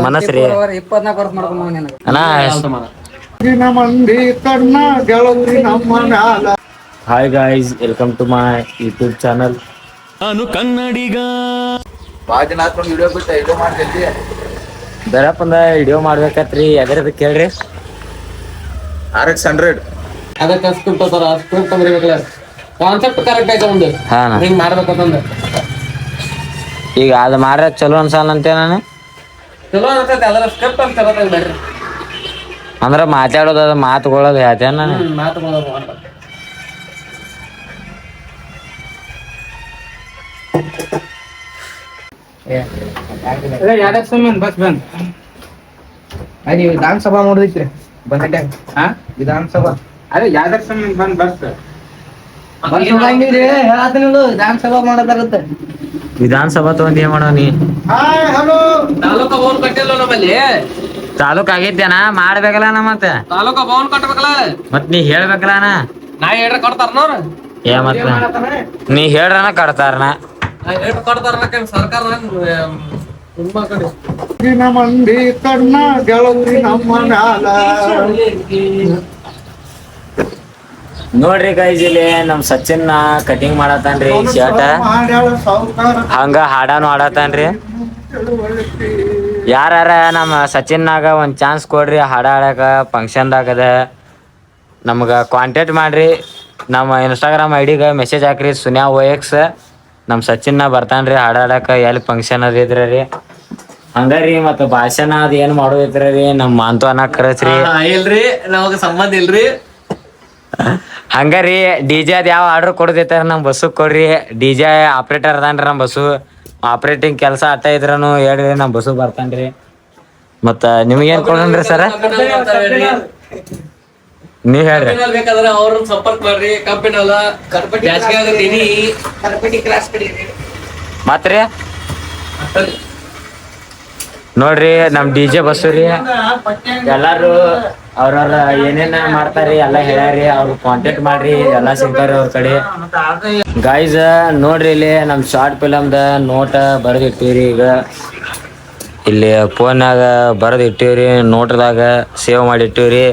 ಮನಸ್ರಿ 24 ವರ್ಷ ಮಾಡ್ಕೊಂಡು ಅಣ್ಣ ಮಂದಿ ಕಣ್ಣ ಗೆಳತಿ ನಮ್ಮ ಮ್ಯಾಲ. Hi guys, welcome to my YouTube channel. ನಾನು ಕನ್ನಡಿಗ. ವಿಡಿಯೋ ಬಿಟ್ಟು ವಿಡಿಯೋ ಮಾಡ್ತಿದ್ದಿ. ದರಪ್ಪಂದ ವಿಡಿಯೋ ಮಾಡ್ಬೇಕತ್ರಿ, ಎದರದ ಕೇಳ್ರಿ. RX100 ಅದಕ್ಕೆ ಸ್ಕ್ರಿಪ್ಟ್ ಅದಾರ, ಸ್ಕ್ರಿಪ್ಟ್ ಬರೀಬೇಕಲ್ಲ, ಕಾನ್ಸೆಪ್ಟ್ ಕರೆಕ್ಟ್ ಐತೆ ಒಂದು ಹಿಂಗ್ ಮಾಡ್ಬೇಕಂತಂದ. ಈಗ ಅದು ಮಾಡ್ರ ಚಲೋ ಅನ್ಸಲ್ಲ ಅಂತೆ ನಾನು. ಚಲೋ ಅನ್ಸೈತೆ, ಅದರ ಸ್ಕ್ರಿಪ್ಟ್ ಅಂತ ಚಲೋ ಬೇಡ್ರಿ. ಅಂದ್ರ ಮಾತಾಡೋದ ಮಾತುಗಳದ ಹೇಳ್ತೇನೆ ನಾನು. ಮಾತುಗಳು ಬಸ್ ಬಂದ್ ನೀವು ವಿಧಾನಸಭಾ ನೋಡಿದ್ರಿ ಬಂದ ವಿಧಾನಸಭಾ ಅದೇ ಯಾವ್ದಾರ ಸಮಯ ಬಂದ್ ಬಸ್ ವಿಧಾನಸಭಾ ಮಾಡೋದಾಗುತ್ತೆ. ವಿಧಾನಸಭಾ ತಗೊಂಡ್ ಏನ್ ಮಾಡೋ ನೀ? ತಾಲೂಕ ಭವನ್ ಕಟ್ಟಿಲ್ಲ ನಮ್ಮಲ್ಲಿ. ತಾಲೂಕ್ ಆಗೈತೇನ ಮಾಡ್ಬೇಕಲ್ಲ ನಾ ಮತ್ತೆ. ತಾಲೂಕ ಭವನ್ ಕಟ್ಬೇಕಲ್ಲ ಮತ್ ನೀ ಹೇಳ್ಬೇಕಲ್ಲ ನಾ ಹೇಳ್ರ ಕಟ್ತಾರನವ್ರ. ಏ ಮತ್ತ ನೀ ಹೇಳ್ರನ ಕಟ್ತಾರನ. ಕಟ್ತಾರ ಸರ್ಕಾರ ಮಂದಿ ಕಣ್ಣ ಗೆಳತಿ ನಮ್ಮ ಮ್ಯಾಲ. ನೋಡ್ರಿ ಗೈಸ್, ಇಲ್ಲಿ ನಮ್ ಸಚಿನ್ ಕಟಿಂಗ್ ಮಾಡತಾನ್ರಿ ಶರ್ಟ್. ಹಂಗ ಹಾಡಾನು ಹಾಡತಾನ್ರಿ. ಯಾರ ನಮ್ಮ ಸಚಿನ್ನಾಗ ಒಂದ್ ಚಾನ್ಸ್ ಕೊಡ್ರಿ ಹಾಡ ಹಾಡಕ. ಫಂಕ್ಷನ್ದಾಗದ ನಮ್ಗ ಕಾಂಟ್ಯಾಕ್ಟ್ ಮಾಡ್ರಿ. ನಮ್ಮ ಇನ್ಸ್ಟಾಗ್ರಾಮ್ ID ಗೆ ಮೆಸೇಜ್ ಹಾಕ್ರಿ, ಸುನ್ಯಾ OX. ನಮ್ ಸಚಿನ್ನ ಬರ್ತಾನ್ರಿ ಹಾಡಾಡಕ. ಎಲ್ಲಿ ಫಂಕ್ಷನ್ ಅದ ಇದ್ರಿ ಹಂಗಾರಿ. ಮತ್ತ ಭಾಷಣ ಅದ್ ಏನ್ ಮಾಡೋದಿದ್ರಿ ನಮ್ ಅಂತು ಅನ್ನ ಕರಸ್ರಿ. ಇಲ್ರಿ, ನಮಗ ಸಂಬಂಧ ಇಲ್ರಿ. ಹಂಗಾರಿ DJ ಅದ್ ಯಾವ ಆರ್ಡರ್ ಕೊಡದೈತಾರ ನಮ್ ಬಸ್ಸು ಕೊಡ್ರಿ. DJ ಆಪ್ರೇಟರ್ ಅದಾನ್ರಿ ನಮ್ ಬಸ್ಸು. ಆಪ್ರೇಟಿಂಗ್ ಕೆಲಸ ಅಟ್ಟ ಇದ್ರನು ಹೇಳ್ರಿ, ನಮ್ ಬಸ್ಸು ಬರ್ತಾನ್ರಿ. ಮತ್ತ ನಿಮ್ಗೇನ್ ಕೊಡನ್ರಿ ಸರ? ನೀವ್ ಹೇಳ್ರಿ. ಬೇಕಾದ್ರೆ ಅವ್ರನ್ನ ಸಂಪರ್ಕ ಮಾಡ್ರಿ. ಕಂಪನಿ ಅಲ್ಲ ಮತ್ರಿ ನೋಡ್ರಿ ನಮ್ DJ ಬಸ್ಸು ರೀ. ಎಲ್ಲಾರು ಅವ್ರವ್ರ ಏನೇನ ಮಾಡ್ತಾರಿ ಎಲ್ಲ ಹೇಳ್ಯಾರಿ. ಅವ್ರು ಕಾಂಟ್ಯಾಕ್ಟ್ ಮಾಡ್ರಿ, ಎಲ್ಲಾ ಸಿಗ್ತಾರಿ ಅವ್ರ ಕಡೆ. ಗೈಸ್ ನೋಡ್ರಿ, ಇಲ್ಲಿ ನಮ್ ಶಾರ್ಟ್ ಫಿಲಮ್ದ ನೋಟ ಬರೆದು ಇಟ್ಟಿವ್ರಿ. ಈಗ ಇಲ್ಲಿ ಫೋನ್ಯಾಗ ಬರೆದು ಇಟ್ಟಿವ್ರಿ, ನೋಟ್ದಾಗ ಸೇವ್ ಮಾಡಿ ಇಟ್ಟಿವ್ರಿ.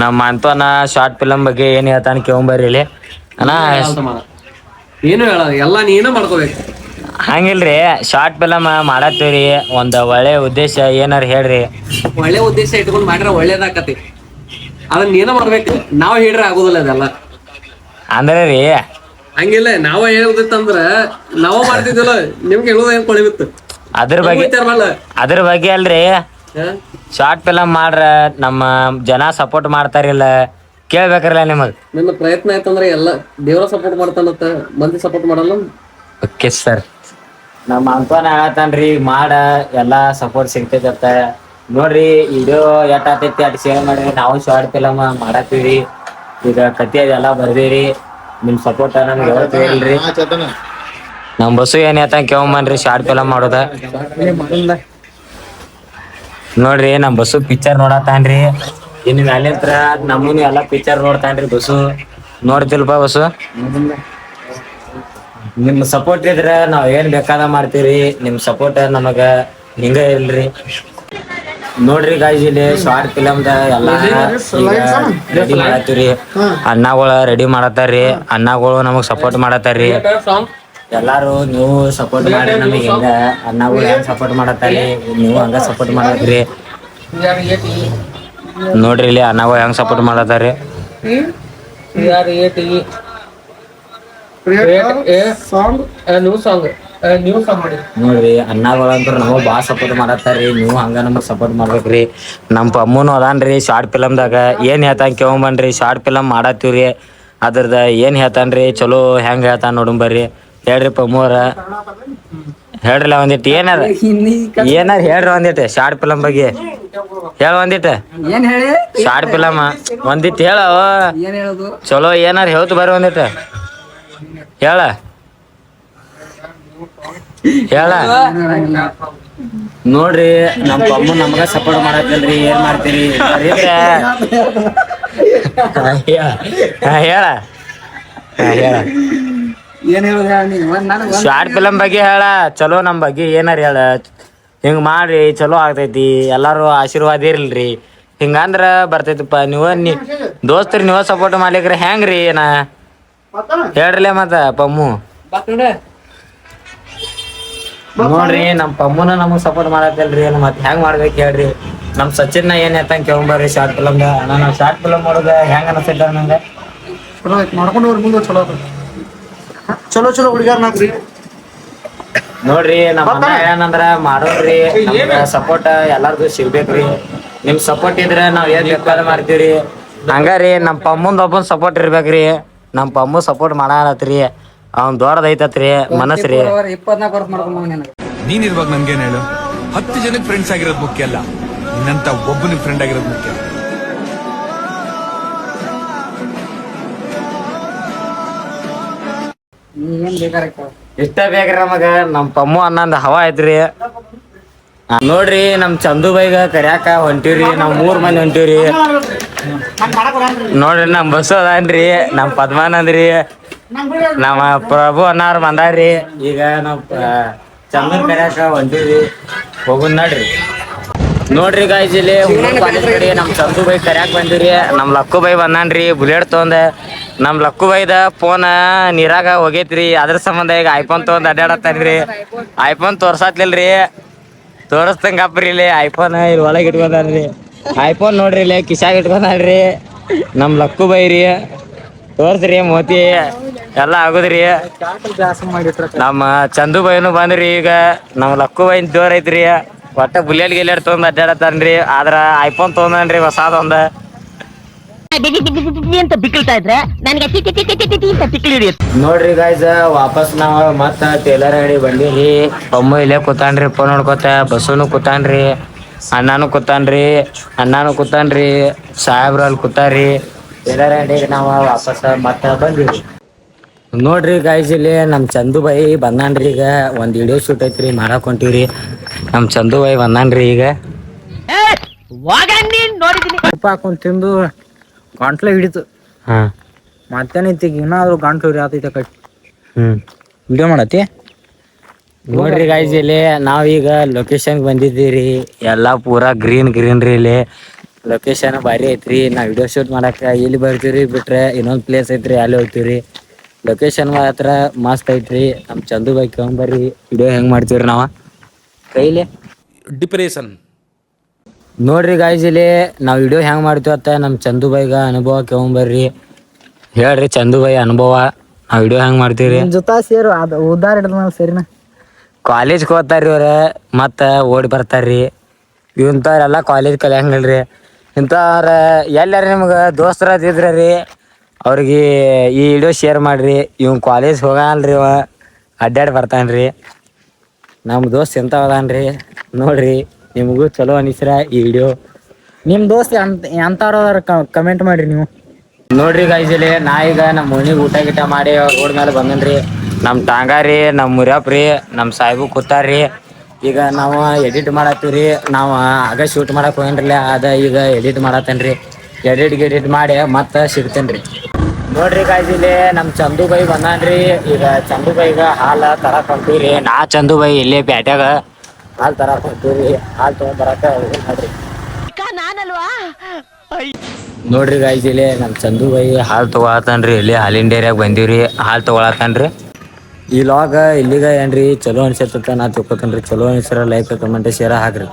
ನಮ್ಮ ಅಂತವನ ಶಾರ್ಟ್ ಫಿಲಮ್ ಬಗ್ಗೆ ಏನ್ ಹೇಳ್ತಾನ ಕೇಳ್ಬರ್ರಿ ಇಲ್ಲಿ. ಅಣ್ಣ ಏನು ಹೇಳ, ಎಲ್ಲ ನೀನ ಮಾಡ್ಕೋಬೇಕು. ಹಂಗಿಲ್ರಿ, ಶಾರ್ಟ್ ಫಿಲಮ್ ಮಾಡತ್ತೀವ್ರಿ. ಒಂದ್ ಒಳ್ಳೆ ಉದ್ದೇಶ ಏನಾರ ಹೇಳ್ರಿ. ಒಳ್ಳೆ ಉದ್ದೇಶ ಇಟ್ಕೊಂಡ್ ಮಾಡ್ರ ಒಳ್ಳೇದಾಕತಿ. ಅದನ್ನ ನೀನ ಮಾಡ್ಬೇಕು, ನಾವ್ ಹೇಳ್ರೆ ಆಗುದಿಲ್ಲ ಅದೆಲ್ಲ. ಅಂದ್ರೆ ರೀ ಹಂಗಿಲ್ಲ, ನಾವ ಹೇಳುದಿತ್ತಂದ್ರ ನಾವ ಮಾಡ್ತಿದ್ವಲ್ಲ, ನಿಮ್ಗೆ ಹೇಳುದ ಏನ್ ಕೊಳಿಬಿತ್ತು. ಅದ್ರ ಬಗ್ಗೆ ಅಲ್ರಿ, ಶಾರ್ಟ್ ಫಿಲಮ್ ಮಾಡ್ರ ನಮ್ಮ ಜನ ಸಪೋರ್ಟ್ ಮಾಡ್ತಾರಿಲ್ಲ ಕೇಳ್ಬೇಕ್ರಲ್ಲ ನಿಮಗ್. ನನ್ನ ಪ್ರಯತ್ನ ಆಯ್ತಂದ್ರೆ ಎಲ್ಲ ದೇವ್ರ ಸಪೋರ್ಟ್ ಮಾಡ್ತಾನತ್ತ, ಮಂದಿ ಸಪೋರ್ಟ್ ಮಾಡಲ್ಲ. ಓಕೆ ಸರ್, ನಮ್ಮ ಅಂತವನ ಹೇಳತಾನ್ರಿ ಮಾಡ ಎಲ್ಲಾ ಸಪೋರ್ಟ್ ಸಿಗ್ತೈತ. ನೋಡ್ರಿ ವಿಡಿಯೋ ಎಟ್ ಆತೈತಿ ಅಟ್ ಶೇರ್ ಮಾಡ್ರಿ. ನಾವು ಶಾರ್ಟ್ ಫಿಲಮ್ ಮಾಡತ್ತೀವ್ರಿ. ಈಗ ಕತಿ ಅದೆಲ್ಲ ಬರ್ದೇರಿ. ನಿಮ್ ಸಪೋರ್ಟ್ ನಮ್ಗೆ ಯಾವತ್ತೂ ಇಲ್ರಿ. ನಮ್ ಬಸ್ಸು ಏನ್ ಹೇಳ್ತಾನ ಕೇಳ್ಬನ್ರಿ ಶಾರ್ಟ್ ಫಿಲಮ್ ಮಾಡೋದ. ನೋಡ್ರಿ ನಮ್ ಬಸ್ಸು ಪಿಕ್ಚರ್ ನೋಡತಾನ್ರಿ. ಇನ್ ಮ್ಯಾಲಿಂತ್ರ ನಮ್ಮನು ಎಲ್ಲಾ ಪಿಕ್ಚರ್ ನೋಡ್ತಾನ್ರಿ ಬಸ್ಸು. ನೋಡ್ತಿಲ್ಪ ಬಸ್ಸು? ನಿಮ್ ಸಪೋರ್ಟ್ ಇದ್ರ ನಾವ್ ಏನ್ ಬೇಕಾದ ಮಾಡ್ತೀವ್ರಿ. ನಿಮ್ ಸಪೋರ್ಟ್ ನಮಗ ಹಿಂಗ ಇಲ್ರಿ. ನೋಡ್ರಿ ಗಾಯ್ಸ್, ಇಲ್ಲಿ ಶಾರ್ಟ್ ಫಿಲಮ್ದ ಎಲ್ಲಾ ರೆಡಿ ಮಾಡತ್ತೀವ್ರಿ. ಅಣ್ಣಗಳು ರೆಡಿ ಮಾಡತ್ತಾರ್ರಿ. ಅಣ್ಣಗಳು ನಮಗ್ ಸಪೋರ್ಟ್ ಮಾಡತ್ತಾರ್ರಿ. ಎಲ್ಲಾರು ನೀವು ಸಪೋರ್ಟ್ ಮಾಡ್ರಿ ನಮಗ್. ಹೆಂಗ ಅಣ್ಣಗಳು ಹೆಂಗ್ ಸಪೋರ್ಟ್ ಮಾಡತ್ತಾರ್ರಿ, ನೀವು ಹಂಗ ಸಪೋರ್ಟ್ ಮಾಡತ್ರಿ. ನೋಡ್ರಿ ಇಲ್ಲಿ ಅಣ್ಣಗಳು ಹೆಂಗ್ ಸಪೋರ್ಟ್ ಮಾಡತ್ತಾರ್ರಿ. ನೋಡ್ರಿ ಅಣ್ಣಗಳಂತ್ರ ನಮಗ್ ಬಾಳ ಸಪೋರ್ಟ್ ಮಾಡತ್ತಾರ್ರಿ. ನೀವು ಹಂಗ ನಮಗ್ ಸಪೋರ್ಟ್ ಮಾಡ್ಬೇಕ್ರಿ. ನಮ್ ಅಮ್ಮನು ಅದಾನ್ರಿ ಶಾರ್ಟ್ ಫಿಲಮ್ದಾಗ. ಏನ್ ಹೇಳ್ತಾನ ಕೇಳ್ಬನ್ರಿ. Short film ಮಾಡತ್ತೀವ್ರಿ. ಅದ್ರದ ಏನ್ ಹೇಳ್ತಾನ್ರಿ ಚಲೋ ಹೆಂಗ್ ಹೇಳ್ತಾನ ನೋಡುಂಬರ್ರಿ. ಹೇಳ್ರಿ ಪಮ್ಮೋರ, ಹೇಳ್ರಲ್ಲ ಒಂದಿಟ್ಟು. ಏನಾರ ಹೇಳ್ರಿ ಒಂದಿಟ್ಟು ಶಾರ್ಟ್ ಫಿಲಮ್ ಬಗ್ಗೆ ಹೇಳ. ಒಂದಿಟ್ಟು ಶಾರ್ಟ್ ಫಿಲಮ್ ಒಂದಿಟ್ಟು ಹೇಳ. ಚಲೋ ಏನಾರ ಹೇಳ್ತು ಬರ್ರಿ ಒಂದಿಟ್ಟು ಹೇಳ. ನೋಡ್ರಿ ನಮ್ ಅಮ್ಮ ನಮಗ ಸಪೋರ್ಟ್ ಮಾಡತ್ತಲ್ರಿ. ಏನ್ ಮಾಡ್ತೀರಿ ಹೇಳ. ಶಾರ್ಟ್ ಫಿಲಮ್ ಬಗ್ಗೆ ಹೇಳ. ಚಲೋ ನಮ್ ಬಗ್ಗೆ ಏನಾರ ಹೇಳ. ಹಿಂಗೆ ಮಾಡ್ರಿ ಚಲೋ ಆಗ್ತೈತಿ ಎಲ್ಲಾರು ಆಶೀರ್ವಾದ ಇರ್ಲ್ರಿ ಹಿಂಗಂದ್ರ ಬರ್ತೈತಿಪ್ಪ ನೀ ದೋಸ್ತರು ನೀವ ಸಪೋರ್ಟ್ ಮಾಡ್ಲಿಕ್ರಿ ಹೆಂಗ್ರಿ ನಾ ಹೇಳ್ರಲೆ ಮತ್ತ ಪಮ್ಮು ನೋಡ್ರಿ ನಮ್ ಪಮ್ಮುನ ನಮಗ್ ಸಪೋರ್ಟ್ ಮಾಡತ್ತಲ್ರಿ ಮತ್ ಹೆಂಗ್ ಮಾಡ್ಬೇಕು ಹೇಳ್ರಿ ನಮ್ ಸಚಿನ್ನ ಏನ್ ಎತ್ತಂಗ್ ಕೇಳ್ಬರ್ರಿ ಶಾರ್ಟ್ ಫಿಲಮ್ದ ನಾನು ಶಾರ್ಟ್ ಫಿಲಮ್ ಮಾಡೋದ ಹೆಂಗ ಅನಸ್ತೈತ ನಂಗೆ ಚಲೋ ಐತಿ ಮಾಡ್ಕೊಂಡು ಹೋಗ್ರಿ ಮುಂದೆ ಚಲೋ ಆತ ಚಲೋ ಚಲೋ ಹುಡುಗ್ಯಾರ ನಾಕ್ರಿ ನೋಡ್ರಿ ನಮ್ಮ ಅಣ್ಣ ಏನಂದ್ರ ಮಾಡೋದ್ರಿ ಸಪೋರ್ಟ್ ಎಲ್ಲಾರ್ಗು ಸಿಗ್ಬೇಕ್ರಿ ನಿಮ್ ಸಪೋರ್ಟ್ ಇದ್ರೆ ನಾವ್ ಏನ್ ಬೇಕಾದ ಮಾಡ್ತೀವ್ರಿ ಹಂಗಾರಿ ನಮ್ ಪಮ್ಮಂದ್ ಒಬ್ಬನ್ ಸಪೋರ್ಟ್ ಇರ್ಬೇಕ್ರಿ ನಮ್ ಪಮ್ಮು ಸಪೋರ್ಟ್ ಮಾಡಾರತ್ರಿ ಅವ್ನ್ ದೊಡ್ಡದೈತತ್ರಿ ಮನಸ್ರಿ 24 ವರ್ಷ ಮಾಡ್ಕೊಂಡ್ ನೀನ್ ಇರುವಾಗ ನನ್ಗೇನ್ ಹೇಳು 10 ಜನಕ್ಕೆ ಫ್ರೆಂಡ್ಸ್ ಆಗಿರೋದು ಮುಖ್ಯ ಅಲ್ಲ ನಿನ್ನಂತ ಒಬ್ಬನಿಗೆ ಫ್ರೆಂಡ್ ಆಗಿರೋದು ಮುಖ್ಯ. ಏನ್ ಬೇಕಾಗ್ತಾವ ಇಷ್ಟ ಬೇಕ್ರಿ ನಮಗ ನಮ್ ಪಮ್ಮು ಅನ್ನಂದ್ ಹವಾ ಐತ್ರಿ ನೋಡ್ರಿ ನಮ್ ಚಂದು ಬೈಗ ಕರ್ಯಾಕ ಹೊಂಟಿವ್ರಿ ನಾವ್ 3 ಮಂದಿ ಹೊಂಟಿವ್ರಿ ನೋಡ್ರಿ ನಮ್ ಬಸ್ಸು ಅದಾನ್ರಿ ನಮ್ ಪದ್ಮಾನ್ ಅಂದ್ರಿ ನಮ್ಮ ಪ್ರಭು ಅನ್ನಾರ ಬಂದಾರ್ರಿ ಈಗ ನಾವ್ ಚಂದನ್ ಕರ್ಯಾಕ ಹೊಂಟಿವ್ರಿ ಹೋಗುನ್ ನೋಡ್ರಿ ಗಾಯ್ಸ್ ಇಲ್ಲಿ ಕಾಲೇಜ್ ಕಡೆ ನಮ್ ಚಂದು ಬೈ ಕರ್ಯಾಕ್ ಬಂದಿವ್ರಿ ನಮ್ ಲಕ್ಕು ಬೈ ಬಂದಾನ್ರಿ ಬುಲೆಟ್ ತೊಗೊಂಡ ನಮ್ ಲಕ್ಕು ಬೈದ ಫೋನ್ ನೀರಾಗ ಹೋಗೈತ್ರಿ ಅದ್ರ ಸಂಬಂಧ ಈಗ ಐಫೋನ್ ತೊಗೊಂಡ್ ಅಡ್ಡಾಡತ್ತಾನ್ರಿ ಐಫೋನ್ ತೋರ್ಸಾತ್ಲಿಲ್ರಿ ತೋರಿಸ್ತಂಗಪ್ರಿ ಇಲ್ಲಿ ಐಫೋನ್ ಇಲ್ಲಿ ಒಳಗೆ ಇಟ್ಕೊಂಡ್ರಿ ಐಫೋನ್ ನೋಡ್ರಿ ಇಲ್ಲಿ ಕಿಶಾಗ ಇಟ್ಕೊಂಡ್ರಿ ನಮ್ ಲಕ್ಕು ಬೈ ರೀ ತೋರ್ಸ್ರಿ ಮೋತಿ ಎಲ್ಲಾ ಆಗುದ್ರಿ ನಮ್ಮ ಚಂದು ಬೈನು ಬಂದ್ರಿ ಈಗ ನಮ್ ಲಕ್ಕು ಬೈ ಜೋರ್ ಐತ್ರಿ ಒಟ್ಟ ಬುಲೆಟ್ ಗಿಲೆಟ್ ತೊಗೊಂಡ್ ಅಡ್ಡಾಡತ್ತಾನ್ರಿ ಆದ್ರ ಐಫೋನ್ ತೊಗೊಂಡ್ರಿ ಹೊಸಾದೊಂದ ಅಂತ ಬಿಕ್ಕಳ್ತಾ ಇದ್ರೆ ನನಗೆ ಅಂತ ತಿಕ್ಲಿ ಹಿಡಿಯುತ್ತೆ. ನೋಡ್ರಿ ಗಾಯ್ಸ್ ವಾಪಸ್ ನಾವ್ ಮತ್ತ ಟೇಲರ್ ಅಂಗಡಿ ಬಂದಿವ್ರಿ ಒಮ್ಮೆ ಇಲ್ಲೇ ಕೂತಾನ್ರಿ ಫೋನ್ ನೋಡ್ಕೊತ ಬಸ್ಸುನು ಕೂತಾನ್ರಿ ಅಣ್ಣಾನು ಕೂತಾನ್ರಿ ಸಾಹೇಬ್ರು ಅಲ್ಲಿ ಕೂತಾರ್ರಿ ಟೇಲರ್ ಅಂಗಡಿಗೆ ನಾವ್ ವಾಪಸ್ ಮತ್ತ ಬಂದಿವ್ರಿ ನೋಡ್ರಿ ಗಾಯ್ಸ್ ಇಲ್ಲಿ ನಮ್ ಚಂದು ಬೈ ಬಂದಾನ್ರಿ ಈಗ ಒಂದ್ ವಿಡಿಯೋ ಶೂಟ್ ಐತ್ರಿ ಮಾಡಕ್ ಹೊಂಟಿವ್ರಿ ನಮ್ ಚಂದು ಬೈ ಬಂದಾನ್ರಿ ಈಗ ಉಪ್ಪ ಹಾಕೊಂಡ್ ತಿಂದು ಗಂಟ್ಲೆ ಹಿಡಿತು ಹಾ ಮತ್ತೇನೈತಿ ಇನ್ನಾದ್ರು ಗಂಟ್ಲು ಆತೈತೆ ಕಟ್ಟಿ ಹ್ಮ್ ವಿಡಿಯೋ ಮಾಡತ್ತಿ ನೋಡ್ರಿ ಗಾಯ್ಸ್ ಇಲ್ಲಿ ನಾವೀಗ ಲೊಕೇಶನ್ ಬಂದಿದ್ದೀರಿ ಎಲ್ಲಾ ಪೂರಾ ಗ್ರೀನ್ ರೀ ಇಲ್ಲಿ ಲೊಕೇಶನ್ ಭಾರಿ ಐತ್ರಿ ನಾವ್ ವಿಡಿಯೋ ಶೂಟ್ ಮಾಡಾಕ ಇಲ್ಲಿ ಬರ್ತೀವ್ರಿ ಬಿಟ್ರೆ ಇನ್ನೊಂದ್ ಪ್ಲೇಸ್ ಐತ್ರಿ ಅಲ್ಲಿ ಹೋಗ್ತೀವ್ರಿ ಲೊಕೇಶನ್ ಮಾತ್ರ ಮಸ್ತ್ ಐತ್ರಿ ನಮ್ ಚಂದು ಬೈ ಬರ್ರಿ ವಿಡಿಯೋ ಹೆಂಗ್ ಮಾಡ್ತೀವ್ರಿ ನಾವ ಕೈಲಿ ಡಿಪ್ರೆಷನ್ ನೋಡ್ರಿ ಗಾಯ್ಸ್ ಇಲ್ಲಿ ನಾವ್ ವಿಡಿಯೋ ಹೆಂಗ್ ಮಾಡ್ತೀವತ್ತ ನಮ್ ಚಂದು ಬೈಗ ಅನುಭವ ಬರ್ರಿ ಹೇಳ್ರಿ ಚಂದು ಬೈ ಅನುಭವ ನಾವ್ ವಿಡಿಯೋ ಹೆಂಗ್ ಮಾಡ್ತೀವ್ರಿ ಜೊತಾ ಸೇರು ಅದು ಉದ್ದಾರ ಹಿಡಿದ ಸರಿನಾ ಕಾಲೇಜ್ಗೆ ಹೋಗ್ತಾರ್ರಿ ಅವ್ರ ಮತ್ತ ಓಡಿ ಬರ್ತಾರ್ರಿ ಇಂಥವ್ರೆಲ್ಲ ಕಾಲೇಜ್ ಕಲಿಯಂಗಿಲ್ರಿ ಇಂಥವ್ರ ಎಲ್ಲಾರ ನಿಮ್ಗೆ ದೋಸ್ತರ ಇದ್ರಿ ಅವ್ರಿಗೆ ಈ ವಿಡಿಯೋ ಶೇರ್ ಮಾಡ್ರಿ ಇವ್ ಕಾಲೇಜ್ ಹೋಗಲ್ರಿ ಇವ ಅಡ್ಡಾಡಿ ಬರ್ತಾನ್ರಿ ನಮ್ಮ ದೋಸ್ತ್ ಎಂಥವದಾನ್ರಿ ನೋಡ್ರಿ ನಿಮಗೂ ಚಲೋ ಅನಿಸ್ರ ಈ ವಿಡಿಯೋ ನಿಮ್ ದೋಸ್ತ್ ಎಂತಾರ ಕಮೆಂಟ್ ಮಾಡ್ರಿ ನೀವು ನೋಡ್ರಿ ಗಾಯ್ಸಲಿ ನಾ ಈಗ ನಮ್ಮ ಮನಿಗೆ ಊಟ ಗೀಟ ಮಾಡಿ ರೋಡ್ ಮೇಲೆ ಬಂದನ್ರಿ ನಮ್ಮ ಟಾಂಗಾರಿ ನಮ್ಮ ಮುರಿಯಪ್ಪ ರೀ ನಮ್ಮ ಸಾಹೇಬು ಕೂತಾರ್ರಿ ಈಗ ನಾವು ಎಡಿಟ್ ಮಾಡತ್ತೀವ್ರಿ ನಾವು ಆಗ ಶೂಟ್ ಮಾಡಕ್ ಹೋಗೇನ್ರಲ್ಲ ಅದ ಈಗ ಎಡಿಟ್ ಮಾಡತ್ತೇನ್ರಿ ಎಡಿಟ್ ಮಾಡಿ ಮತ್ತೆ ಸಿಗ್ತೇನ್ರಿ ನೋಡ್ರಿ ಗಾಯ್ಸಲಿ ನಮ್ಮ ಚಂದು ಬೈ ಬಂದಾನ್ರಿ ಈಗ ಚಂದು ಬೈಗ ಹಾಲು ತರಕ್ ಹೊಂತೀವ್ರಿ ನಾ ಚಂದು ಬೈ ಇಲ್ಲೇ ಪ್ಯಾಟ್ಯಾಗ ಹಾಲು ತರಕ್ ಹೊಂತೀವ್ರಿ ಹಾಲು ತಗೊಂಡ್ ಬರಕ ನೋಡ್ರಿ ನೋಡ್ರಿ ಗಾಯ್ಸ್ ಇಲ್ಲಿ ನಮ್ಮ ಚಂದು ಬೈ ಹಾಲು ತಗೊಳತಾನ್ರಿ ಇಲ್ಲಿ ಹಾಲಿನ ಡೈರಿಯಾಗ ಬಂದೀವ್ರಿ ಹಾಲು ತಗೊಳತಾನ್ರಿ ಈ ಲಾಗ್ ಇಲ್ಲಿಗ ಏನ್ರಿ ಚಲೋ ಅನ್ಸತ್ತ ನಾ ತಿಳ್ಕೊತೇನ್ರಿ ಚಲೋ ಅನ್ಸರ ಲೈಕ್ ಕಮೆಂಟ್ ಶೇರ್ ಹಾಕ್ರಿ